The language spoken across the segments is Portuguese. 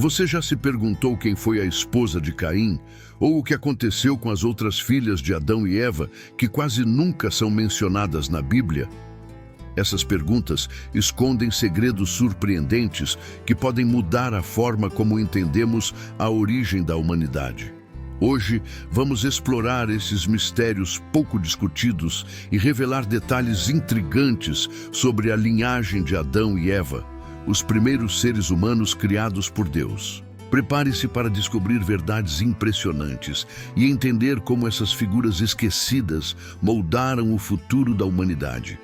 Você já se perguntou quem foi a esposa de Caim? Ou o que aconteceu com as outras filhas de Adão e Eva, que quase nunca são mencionadas na Bíblia? Essas perguntas escondem segredos surpreendentes que podem mudar a forma como entendemos a origem da humanidade. Hoje, vamos explorar esses mistérios pouco discutidos e revelar detalhes intrigantes sobre a linhagem de Adão e Eva, os primeiros seres humanos criados por Deus. Prepare-se para descobrir verdades impressionantes e entender como essas figuras esquecidas moldaram o futuro da humanidade.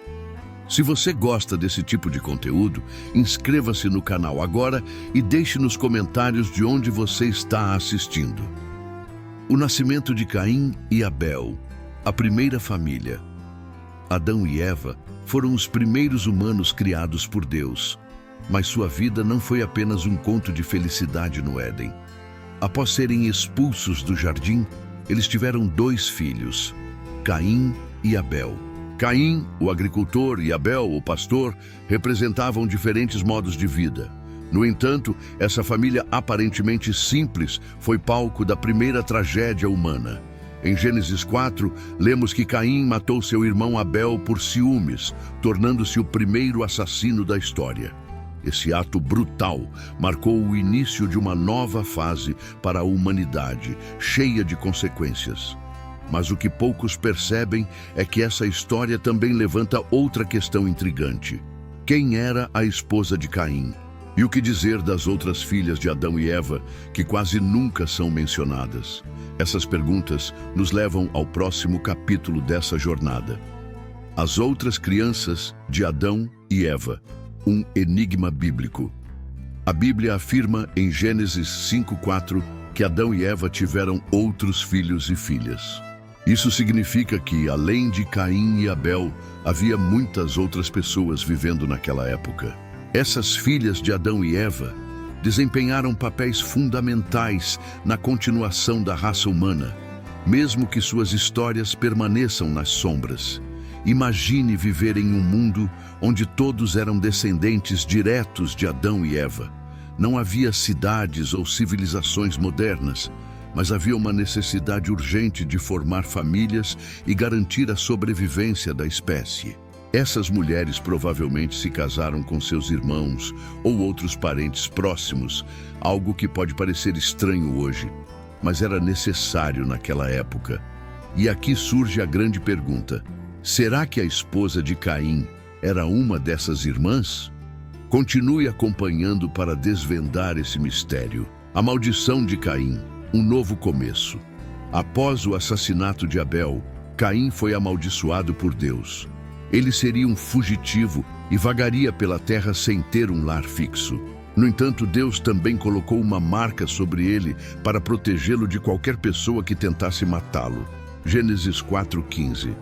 Se você gosta desse tipo de conteúdo, inscreva-se no canal agora e deixe nos comentários de onde você está assistindo. O nascimento de Caim e Abel, a primeira família. Adão e Eva foram os primeiros humanos criados por Deus, mas sua vida não foi apenas um conto de felicidade no Éden. Após serem expulsos do jardim, eles tiveram 2 filhos, Caim e Abel. Caim, o agricultor, e Abel, o pastor, representavam diferentes modos de vida. No entanto, essa família aparentemente simples foi palco da primeira tragédia humana. Em Gênesis 4, lemos que Caim matou seu irmão Abel por ciúmes, tornando-se o primeiro assassino da história. Esse ato brutal marcou o início de uma nova fase para a humanidade, cheia de consequências. Mas o que poucos percebem é que essa história também levanta outra questão intrigante. Quem era a esposa de Caim? E o que dizer das outras filhas de Adão e Eva, que quase nunca são mencionadas? Essas perguntas nos levam ao próximo capítulo dessa jornada. As outras crianças de Adão e Eva, um enigma bíblico. A Bíblia afirma em Gênesis 5:4 que Adão e Eva tiveram outros filhos e filhas. Isso significa que, além de Caim e Abel, havia muitas outras pessoas vivendo naquela época. Essas filhas de Adão e Eva desempenharam papéis fundamentais na continuação da raça humana, mesmo que suas histórias permaneçam nas sombras. Imagine viver em um mundo onde todos eram descendentes diretos de Adão e Eva. Não havia cidades ou civilizações modernas, mas havia uma necessidade urgente de formar famílias e garantir a sobrevivência da espécie. Essas mulheres provavelmente se casaram com seus irmãos ou outros parentes próximos, algo que pode parecer estranho hoje, mas era necessário naquela época. E aqui surge a grande pergunta: será que a esposa de Caim era uma dessas irmãs? Continue acompanhando para desvendar esse mistério. A maldição de Caim, um novo começo. Após o assassinato de Abel, Caim foi amaldiçoado por Deus. Ele seria um fugitivo e vagaria pela terra sem ter um lar fixo. No entanto, Deus também colocou uma marca sobre ele para protegê-lo de qualquer pessoa que tentasse matá-lo. Gênesis 4:15.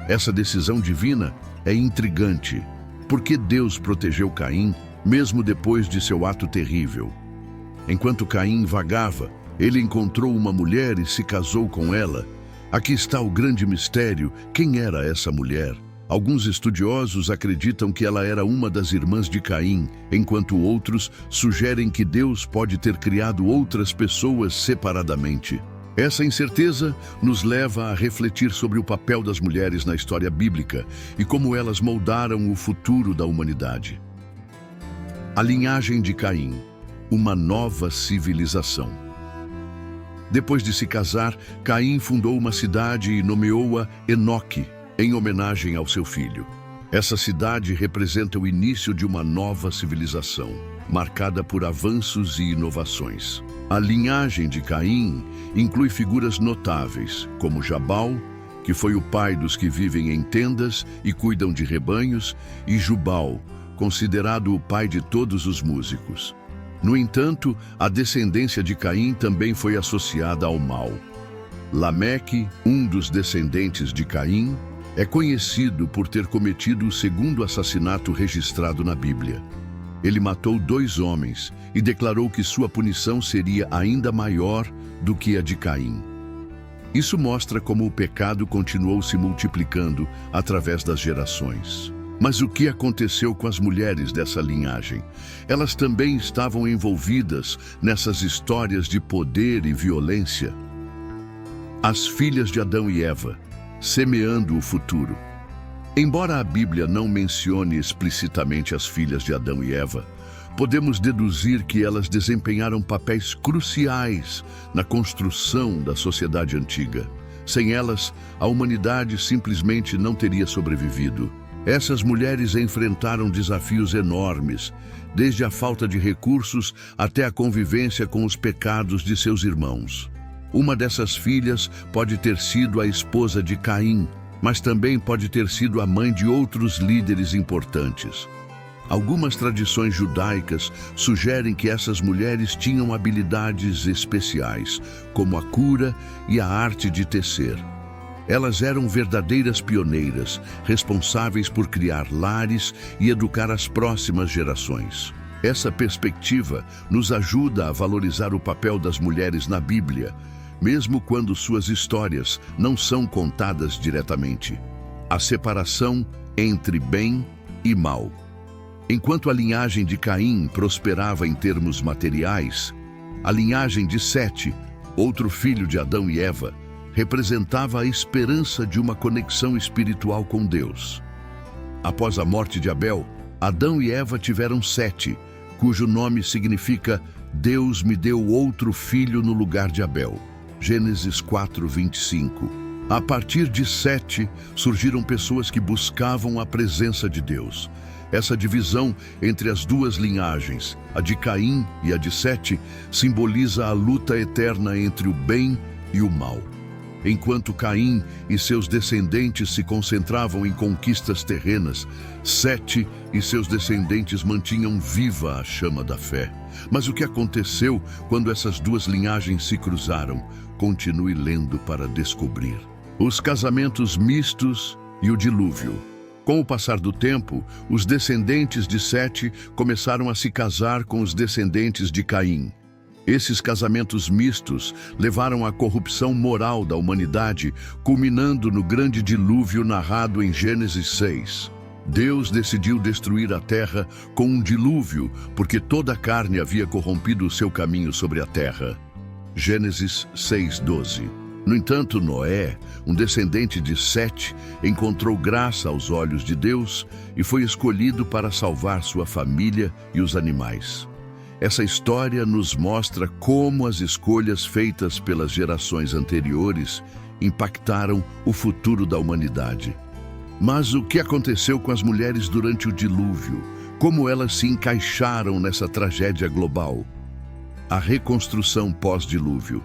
Essa decisão divina é intrigante. Por que Deus protegeu Caim, mesmo depois de seu ato terrível? Enquanto Caim vagava, ele encontrou uma mulher e se casou com ela. Aqui está o grande mistério: quem era essa mulher? Alguns estudiosos acreditam que ela era uma das irmãs de Caim, enquanto outros sugerem que Deus pode ter criado outras pessoas separadamente. Essa incerteza nos leva a refletir sobre o papel das mulheres na história bíblica e como elas moldaram o futuro da humanidade. A linhagem de Caim, uma nova civilização. Depois de se casar, Caim fundou uma cidade e nomeou-a Enoque, em homenagem ao seu filho. Essa cidade representa o início de uma nova civilização, marcada por avanços e inovações. A linhagem de Caim inclui figuras notáveis, como Jabal, que foi o pai dos que vivem em tendas e cuidam de rebanhos, e Jubal, considerado o pai de todos os músicos. No entanto, a descendência de Caim também foi associada ao mal. Lameque, um dos descendentes de Caim, é conhecido por ter cometido o segundo assassinato registrado na Bíblia. Ele matou 2 homens e declarou que sua punição seria ainda maior do que a de Caim. Isso mostra como o pecado continuou se multiplicando através das gerações. Mas o que aconteceu com as mulheres dessa linhagem? Elas também estavam envolvidas nessas histórias de poder e violência. As filhas de Adão e Eva, semeando o futuro. Embora a Bíblia não mencione explicitamente as filhas de Adão e Eva, podemos deduzir que elas desempenharam papéis cruciais na construção da sociedade antiga. Sem elas, a humanidade simplesmente não teria sobrevivido. Essas mulheres enfrentaram desafios enormes, desde a falta de recursos até a convivência com os pecados de seus irmãos. Uma dessas filhas pode ter sido a esposa de Caim, mas também pode ter sido a mãe de outros líderes importantes. Algumas tradições judaicas sugerem que essas mulheres tinham habilidades especiais, como a cura e a arte de tecer. Elas eram verdadeiras pioneiras, responsáveis por criar lares e educar as próximas gerações. Essa perspectiva nos ajuda a valorizar o papel das mulheres na Bíblia, mesmo quando suas histórias não são contadas diretamente. A separação entre bem e mal. Enquanto a linhagem de Caim prosperava em termos materiais, a linhagem de Sete, outro filho de Adão e Eva, representava a esperança de uma conexão espiritual com Deus. Após a morte de Abel, Adão e Eva tiveram Sete, cujo nome significa Deus me deu outro filho no lugar de Abel. Gênesis 4:25. A partir de Sete, surgiram pessoas que buscavam a presença de Deus. Essa divisão entre as duas linhagens, a de Caim e a de Sete, simboliza a luta eterna entre o bem e o mal. Enquanto Caim e seus descendentes se concentravam em conquistas terrenas, Sete e seus descendentes mantinham viva a chama da fé. Mas o que aconteceu quando essas duas linhagens se cruzaram? Continue lendo para descobrir. Os casamentos mistos e o dilúvio. Com o passar do tempo, os descendentes de Sete começaram a se casar com os descendentes de Caim. Esses casamentos mistos levaram à corrupção moral da humanidade, culminando no grande dilúvio narrado em Gênesis 6. Deus decidiu destruir a terra com um dilúvio, porque toda a carne havia corrompido o seu caminho sobre a terra. Gênesis 6:12. No entanto, Noé, um descendente de Sete, encontrou graça aos olhos de Deus e foi escolhido para salvar sua família e os animais. Essa história nos mostra como as escolhas feitas pelas gerações anteriores impactaram o futuro da humanidade. Mas o que aconteceu com as mulheres durante o dilúvio? Como elas se encaixaram nessa tragédia global? A reconstrução pós-dilúvio.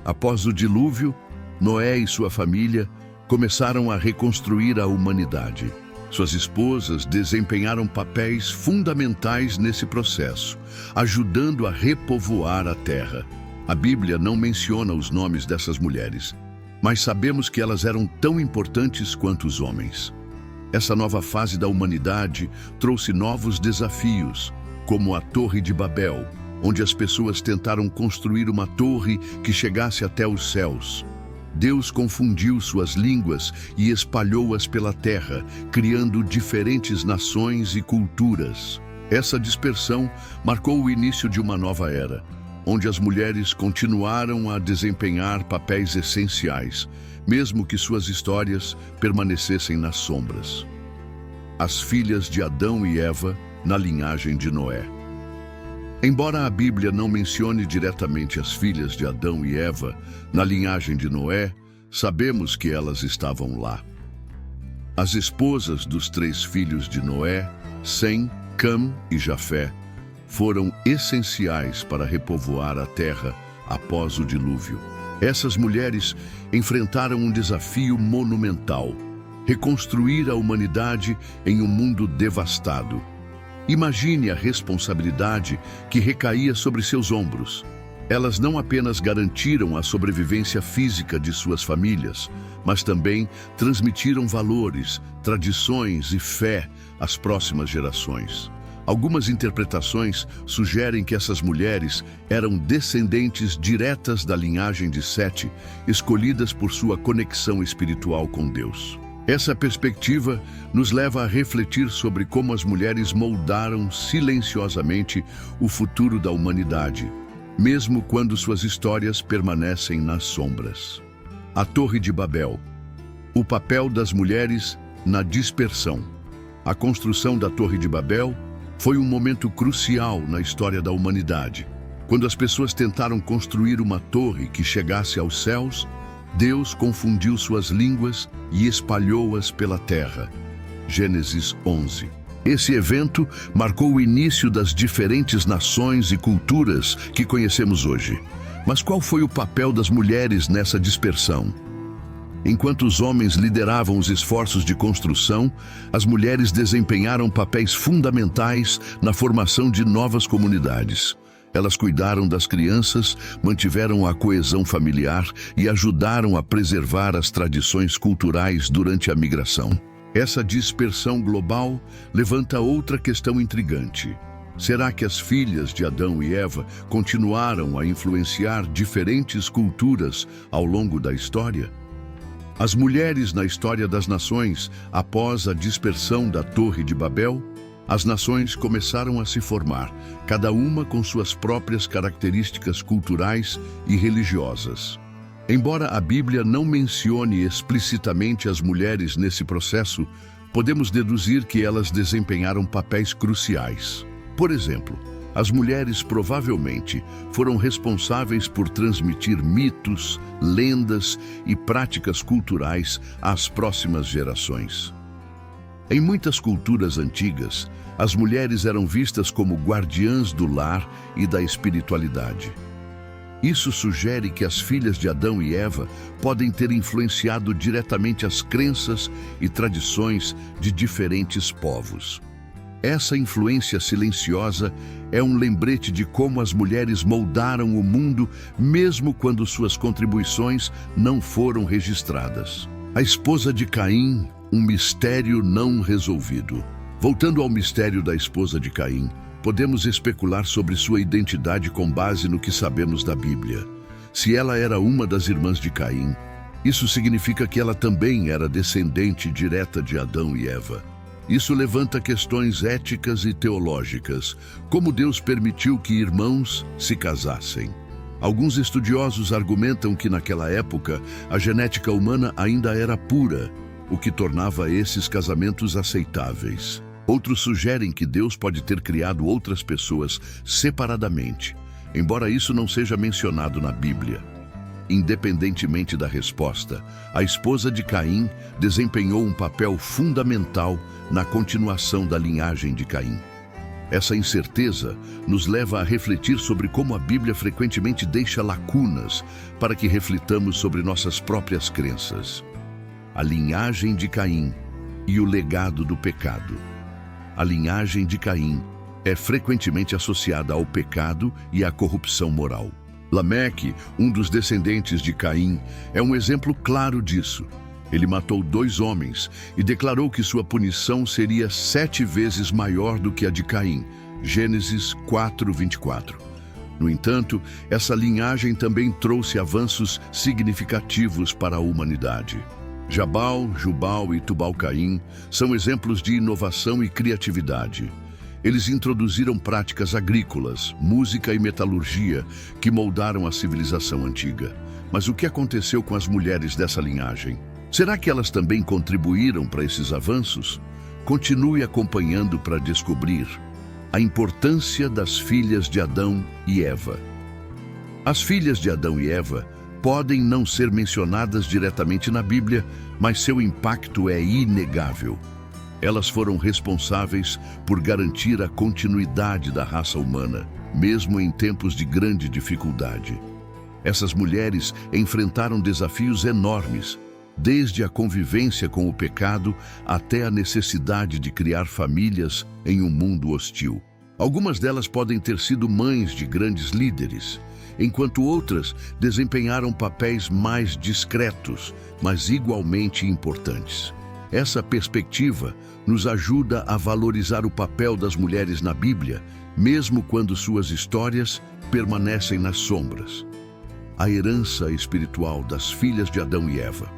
Após o dilúvio, Noé e sua família começaram a reconstruir a humanidade. Suas esposas desempenharam papéis fundamentais nesse processo, ajudando a repovoar a terra. A Bíblia não menciona os nomes dessas mulheres, mas sabemos que elas eram tão importantes quanto os homens. Essa nova fase da humanidade trouxe novos desafios, como a Torre de Babel, onde as pessoas tentaram construir uma torre que chegasse até os céus. Deus confundiu suas línguas e espalhou-as pela terra, criando diferentes nações e culturas. Essa dispersão marcou o início de uma nova era, onde as mulheres continuaram a desempenhar papéis essenciais, mesmo que suas histórias permanecessem nas sombras. As filhas de Adão e Eva na linhagem de Noé. Embora a Bíblia não mencione diretamente as filhas de Adão e Eva na linhagem de Noé, sabemos que elas estavam lá. As esposas dos 3 filhos de Noé, Sem, Cam e Jafé, foram essenciais para repovoar a terra após o dilúvio. Essas mulheres enfrentaram um desafio monumental: reconstruir a humanidade em um mundo devastado. Imagine a responsabilidade que recaía sobre seus ombros. Elas não apenas garantiram a sobrevivência física de suas famílias, mas também transmitiram valores, tradições e fé às próximas gerações. Algumas interpretações sugerem que essas mulheres eram descendentes diretas da linhagem de Sete, escolhidas por sua conexão espiritual com Deus. Essa perspectiva nos leva a refletir sobre como as mulheres moldaram silenciosamente o futuro da humanidade, mesmo quando suas histórias permanecem nas sombras. A Torre de Babel. O papel das mulheres na dispersão. A construção da Torre de Babel foi um momento crucial na história da humanidade. Quando as pessoas tentaram construir uma torre que chegasse aos céus, Deus confundiu suas línguas e espalhou-as pela terra. Gênesis 11. Esse evento marcou o início das diferentes nações e culturas que conhecemos hoje. Mas qual foi o papel das mulheres nessa dispersão? Enquanto os homens lideravam os esforços de construção, as mulheres desempenharam papéis fundamentais na formação de novas comunidades. Elas cuidaram das crianças, mantiveram a coesão familiar e ajudaram a preservar as tradições culturais durante a migração. Essa dispersão global levanta outra questão intrigante. Será que as filhas de Adão e Eva continuaram a influenciar diferentes culturas ao longo da história? As mulheres na história das nações, após a dispersão da Torre de Babel, as nações começaram a se formar, cada uma com suas próprias características culturais e religiosas. Embora a Bíblia não mencione explicitamente as mulheres nesse processo, podemos deduzir que elas desempenharam papéis cruciais. Por exemplo, as mulheres provavelmente foram responsáveis por transmitir mitos, lendas e práticas culturais às próximas gerações. Em muitas culturas antigas, as mulheres eram vistas como guardiãs do lar e da espiritualidade. Isso sugere que as filhas de Adão e Eva podem ter influenciado diretamente as crenças e tradições de diferentes povos. Essa influência silenciosa é um lembrete de como as mulheres moldaram o mundo, mesmo quando suas contribuições não foram registradas. A esposa de Caim, um mistério não resolvido. Voltando ao mistério da esposa de Caim, podemos especular sobre sua identidade com base no que sabemos da Bíblia. Se ela era uma das irmãs de Caim, isso significa que ela também era descendente direta de Adão e Eva. Isso levanta questões éticas e teológicas, como Deus permitiu que irmãos se casassem. Alguns estudiosos argumentam que naquela época a genética humana ainda era pura, o que tornava esses casamentos aceitáveis. Outros sugerem que Deus pode ter criado outras pessoas separadamente, embora isso não seja mencionado na Bíblia. Independentemente da resposta, a esposa de Caim desempenhou um papel fundamental na continuação da linhagem de Caim. Essa incerteza nos leva a refletir sobre como a Bíblia frequentemente deixa lacunas para que reflitamos sobre nossas próprias crenças. A linhagem de Caim e o legado do pecado. A linhagem de Caim é frequentemente associada ao pecado e à corrupção moral. Lameque, um dos descendentes de Caim, é um exemplo claro disso. Ele matou 2 homens e declarou que sua punição seria 7 vezes maior do que a de Caim. Gênesis 4:24. No entanto, essa linhagem também trouxe avanços significativos para a humanidade. Jabal, Jubal e Tubal-Caim são exemplos de inovação e criatividade. Eles introduziram práticas agrícolas, música e metalurgia que moldaram a civilização antiga. Mas o que aconteceu com as mulheres dessa linhagem? Será que elas também contribuíram para esses avanços? Continue acompanhando para descobrir a importância das filhas de Adão e Eva. As filhas de Adão e Eva podem não ser mencionadas diretamente na Bíblia, mas seu impacto é inegável. Elas foram responsáveis por garantir a continuidade da raça humana, mesmo em tempos de grande dificuldade. Essas mulheres enfrentaram desafios enormes, desde a convivência com o pecado até a necessidade de criar famílias em um mundo hostil. Algumas delas podem ter sido mães de grandes líderes, enquanto outras desempenharam papéis mais discretos, mas igualmente importantes. Essa perspectiva nos ajuda a valorizar o papel das mulheres na Bíblia, mesmo quando suas histórias permanecem nas sombras. A herança espiritual das filhas de Adão e Eva.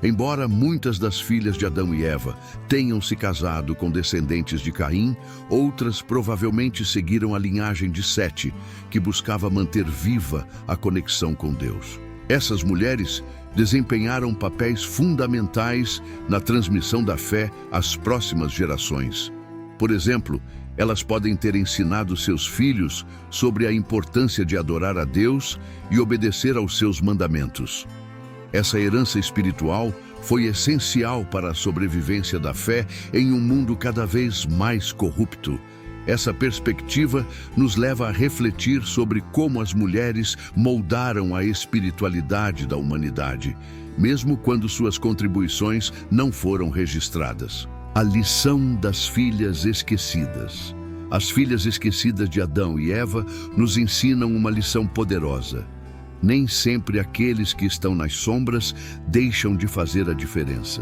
Embora muitas das filhas de Adão e Eva tenham se casado com descendentes de Caim, outras provavelmente seguiram a linhagem de Sete, que buscava manter viva a conexão com Deus. Essas mulheres desempenharam papéis fundamentais na transmissão da fé às próximas gerações. Por exemplo, elas podem ter ensinado seus filhos sobre a importância de adorar a Deus e obedecer aos seus mandamentos. Essa herança espiritual foi essencial para a sobrevivência da fé em um mundo cada vez mais corrupto. Essa perspectiva nos leva a refletir sobre como as mulheres moldaram a espiritualidade da humanidade, mesmo quando suas contribuições não foram registradas. A lição das filhas esquecidas. As filhas esquecidas de Adão e Eva nos ensinam uma lição poderosa. Nem sempre aqueles que estão nas sombras deixam de fazer a diferença.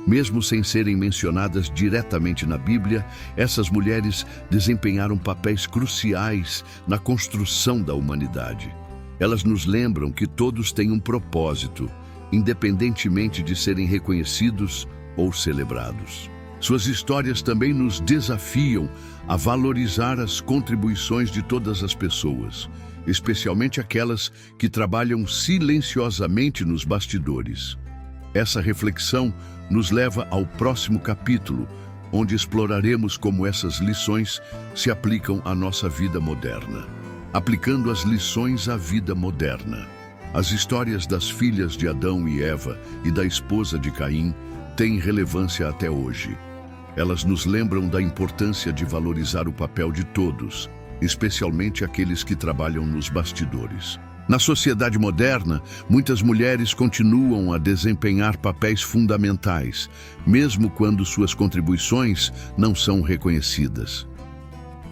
Mesmo sem serem mencionadas diretamente na Bíblia, essas mulheres desempenharam papéis cruciais na construção da humanidade. Elas nos lembram que todos têm um propósito, independentemente de serem reconhecidos ou celebrados. Suas histórias também nos desafiam a valorizar as contribuições de todas as pessoas, especialmente aquelas que trabalham silenciosamente nos bastidores. Essa reflexão nos leva ao próximo capítulo, onde exploraremos como essas lições se aplicam à nossa vida moderna. Aplicando as lições à vida moderna. As histórias das filhas de Adão e Eva e da esposa de Caim têm relevância até hoje. Elas nos lembram da importância de valorizar o papel de todos, especialmente aqueles que trabalham nos bastidores. Na sociedade moderna, muitas mulheres continuam a desempenhar papéis fundamentais, mesmo quando suas contribuições não são reconhecidas.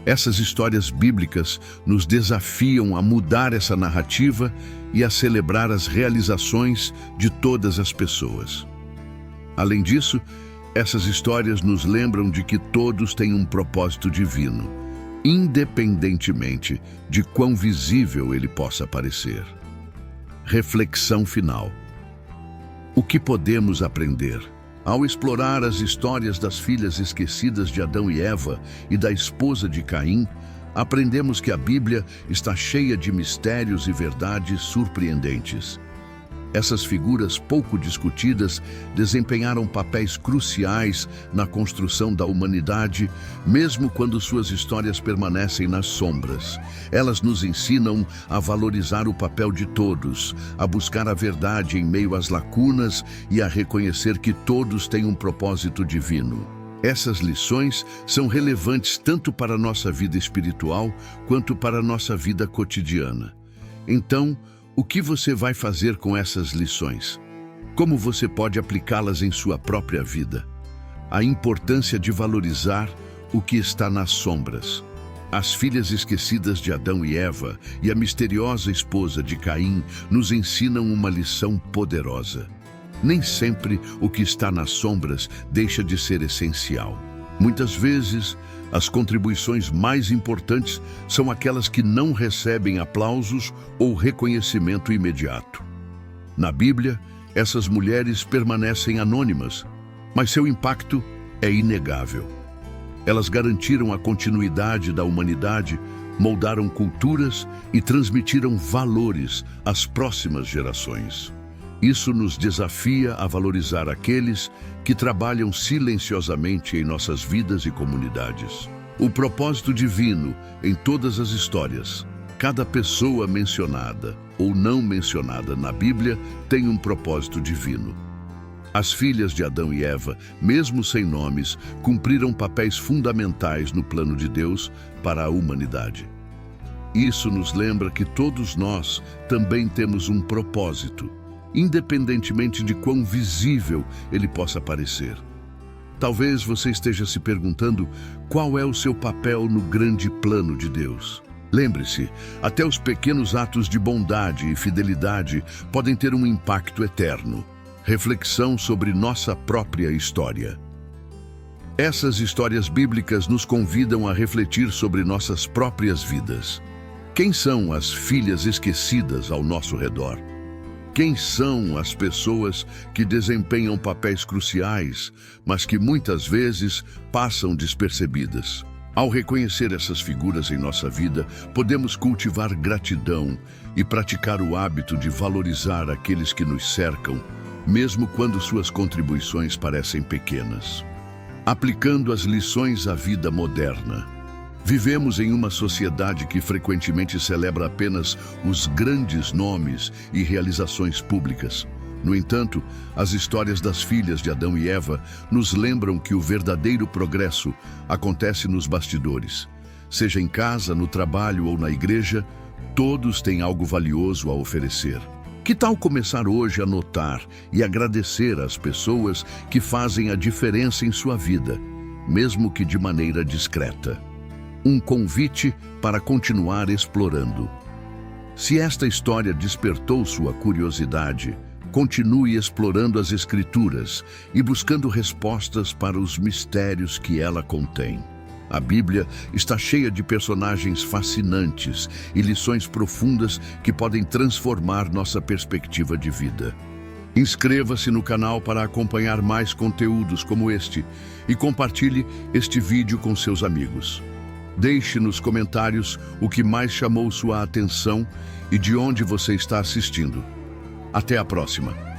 Essas histórias bíblicas nos desafiam a mudar essa narrativa e a celebrar as realizações de todas as pessoas. Além disso, essas histórias nos lembram de que todos têm um propósito divino, independentemente de quão visível ele possa parecer. Reflexão final. O que podemos aprender? Ao explorar as histórias das filhas esquecidas de Adão e Eva e da esposa de Caim, aprendemos que a Bíblia está cheia de mistérios e verdades surpreendentes. Essas figuras pouco discutidas desempenharam papéis cruciais na construção da humanidade, mesmo quando suas histórias permanecem nas sombras. Elas nos ensinam a valorizar o papel de todos, a buscar a verdade em meio às lacunas e a reconhecer que todos têm um propósito divino. Essas lições são relevantes tanto para a nossa vida espiritual quanto para a nossa vida cotidiana. Então, o que você vai fazer com essas lições? Como você pode aplicá-las em sua própria vida? A importância de valorizar o que está nas sombras. As filhas esquecidas de Adão e Eva e a misteriosa esposa de Caim nos ensinam uma lição poderosa. Nem sempre o que está nas sombras deixa de ser essencial. Muitas vezes, as contribuições mais importantes são aquelas que não recebem aplausos ou reconhecimento imediato. Na Bíblia, essas mulheres permanecem anônimas, mas seu impacto é inegável. Elas garantiram a continuidade da humanidade, moldaram culturas e transmitiram valores às próximas gerações. Isso nos desafia a valorizar aqueles que trabalham silenciosamente em nossas vidas e comunidades. O propósito divino em todas as histórias. Cada pessoa mencionada ou não mencionada na Bíblia tem um propósito divino. As filhas de Adão e Eva, mesmo sem nomes, cumpriram papéis fundamentais no plano de Deus para a humanidade. Isso nos lembra que todos nós também temos um propósito, independentemente de quão visível ele possa parecer. Talvez você esteja se perguntando qual é o seu papel no grande plano de Deus. Lembre-se, até os pequenos atos de bondade e fidelidade podem ter um impacto eterno. Reflexão sobre nossa própria história. Essas histórias bíblicas nos convidam a refletir sobre nossas próprias vidas. Quem são as filhas esquecidas ao nosso redor? Quem são as pessoas que desempenham papéis cruciais, mas que muitas vezes passam despercebidas? Ao reconhecer essas figuras em nossa vida, podemos cultivar gratidão e praticar o hábito de valorizar aqueles que nos cercam, mesmo quando suas contribuições parecem pequenas. Aplicando as lições à vida moderna. Vivemos em uma sociedade que frequentemente celebra apenas os grandes nomes e realizações públicas. No entanto, as histórias das filhas de Adão e Eva nos lembram que o verdadeiro progresso acontece nos bastidores. Seja em casa, no trabalho ou na igreja, todos têm algo valioso a oferecer. Que tal começar hoje a notar e agradecer às pessoas que fazem a diferença em sua vida, mesmo que de maneira discreta? Um convite para continuar explorando. Se esta história despertou sua curiosidade, continue explorando as Escrituras e buscando respostas para os mistérios que ela contém. A Bíblia está cheia de personagens fascinantes e lições profundas que podem transformar nossa perspectiva de vida. Inscreva-se no canal para acompanhar mais conteúdos como este e compartilhe este vídeo com seus amigos. Deixe nos comentários o que mais chamou sua atenção e de onde você está assistindo. Até a próxima!